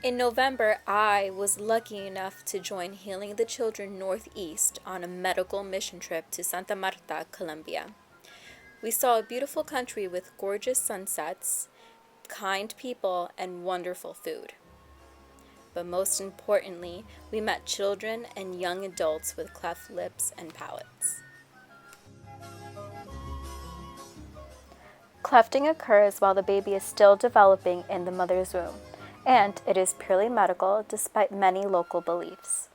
In November, I was lucky enough to join Healing the Children Northeast on a medical mission trip to Santa Marta, Colombia. We saw a beautiful country with gorgeous sunsets, kind people, and wonderful food. But most importantly, we met children and young adults with cleft lips and palates. Clefting occurs while the baby is still developing in the mother's womb, and it is purely medical despite many local beliefs.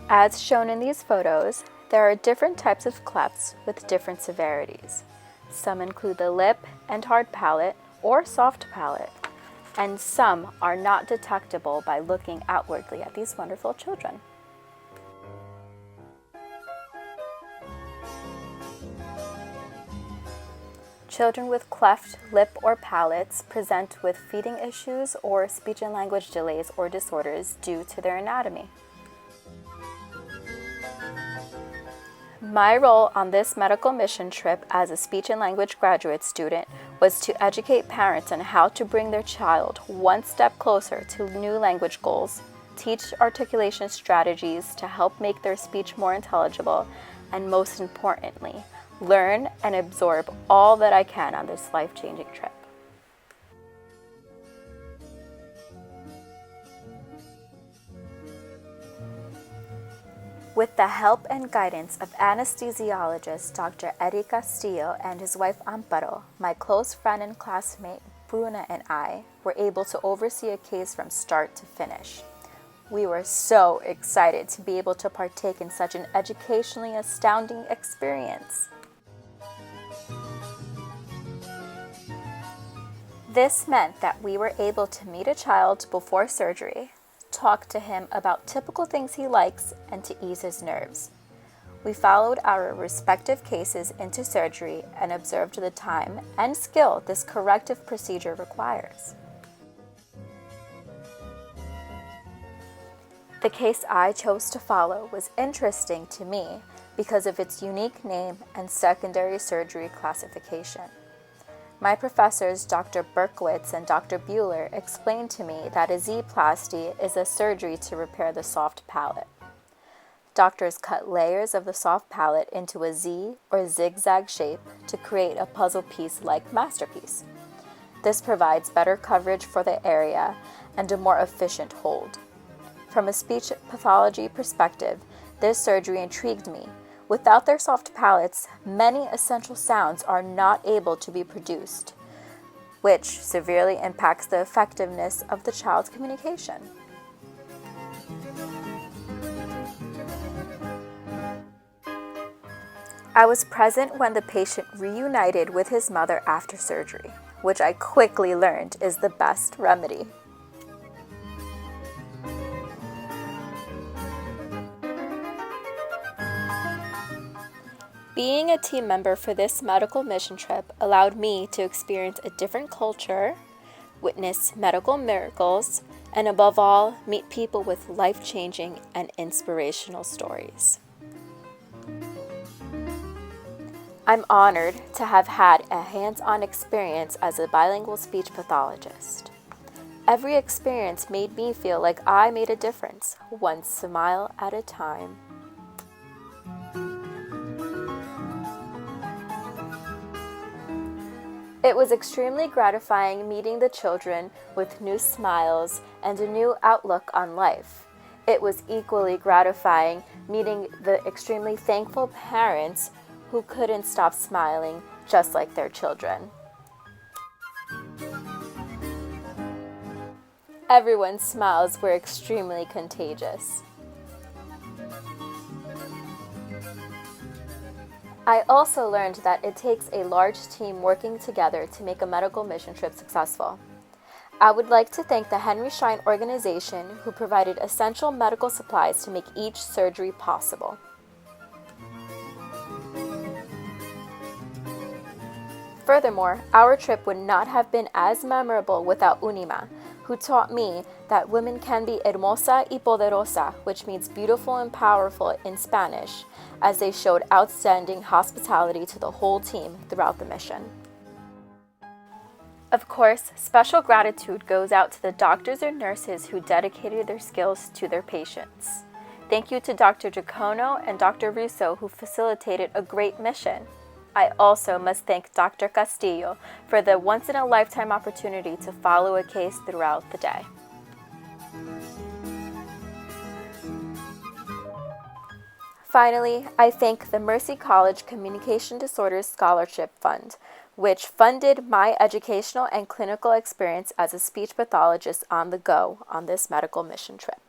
As shown in these photos, there are different types of clefts with different severities. Some include the lip and hard palate or soft palate, and some are not detectable by looking outwardly at these wonderful children. Children with cleft lip or palates present with feeding issues or speech and language delays or disorders due to their anatomy. My role on this medical mission trip as a speech and language graduate student was to educate parents on how to bring their child one step closer to new language goals, teach articulation strategies to help make their speech more intelligible, and most importantly, learn and absorb all that I can on this life-changing trip. With the help and guidance of anesthesiologist Dr. Eddie Castillo and his wife Amparo, my close friend and classmate Bruna and I were able to oversee a case from start to finish. We were so excited to be able to partake in such an educationally astounding experience. This meant that we were able to meet a child before surgery, talk to him about typical things he likes, and to ease his nerves. We followed our respective cases into surgery and observed the time and skill this corrective procedure requires. The case I chose to follow was interesting to me because of its unique name and secondary surgery classification. My professors, Dr. Berkowitz and Dr. Bueller, explained to me that a Z-plasty is a surgery to repair the soft palate. Doctors cut layers of the soft palate into a Z or zigzag shape to create a puzzle piece-like masterpiece. This provides better coverage for the area and a more efficient hold. From a speech pathology perspective, this surgery intrigued me. Without their soft palates, many essential sounds are not able to be produced, which severely impacts the effectiveness of the child's communication. I was present when the patient reunited with his mother after surgery, which I quickly learned is the best remedy. Being a team member for this medical mission trip allowed me to experience a different culture, witness medical miracles, and above all, meet people with life-changing and inspirational stories. I'm honored to have had a hands-on experience as a bilingual speech pathologist. Every experience made me feel like I made a difference, one smile at a time. It was extremely gratifying meeting the children with new smiles and a new outlook on life. It was equally gratifying meeting the extremely thankful parents who couldn't stop smiling just like their children. Everyone's smiles were extremely contagious. I also learned that it takes a large team working together to make a medical mission trip successful. I would like to thank the Henry Schein organization who provided essential medical supplies to make each surgery possible. Furthermore, our trip would not have been as memorable without Unima, who taught me that women can be hermosa y poderosa, which means beautiful and powerful in Spanish, as they showed outstanding hospitality to the whole team throughout the mission. Of course, special gratitude goes out to the doctors and nurses who dedicated their skills to their patients. Thank you to Dr. Giacono and Dr. Russo, who facilitated a great mission. I also must thank Dr. Castillo for the once-in-a-lifetime opportunity to follow a case throughout the day. Finally, I thank the Mercy College Communication Disorders Scholarship Fund, which funded my educational and clinical experience as a speech pathologist on the go on this medical mission trip.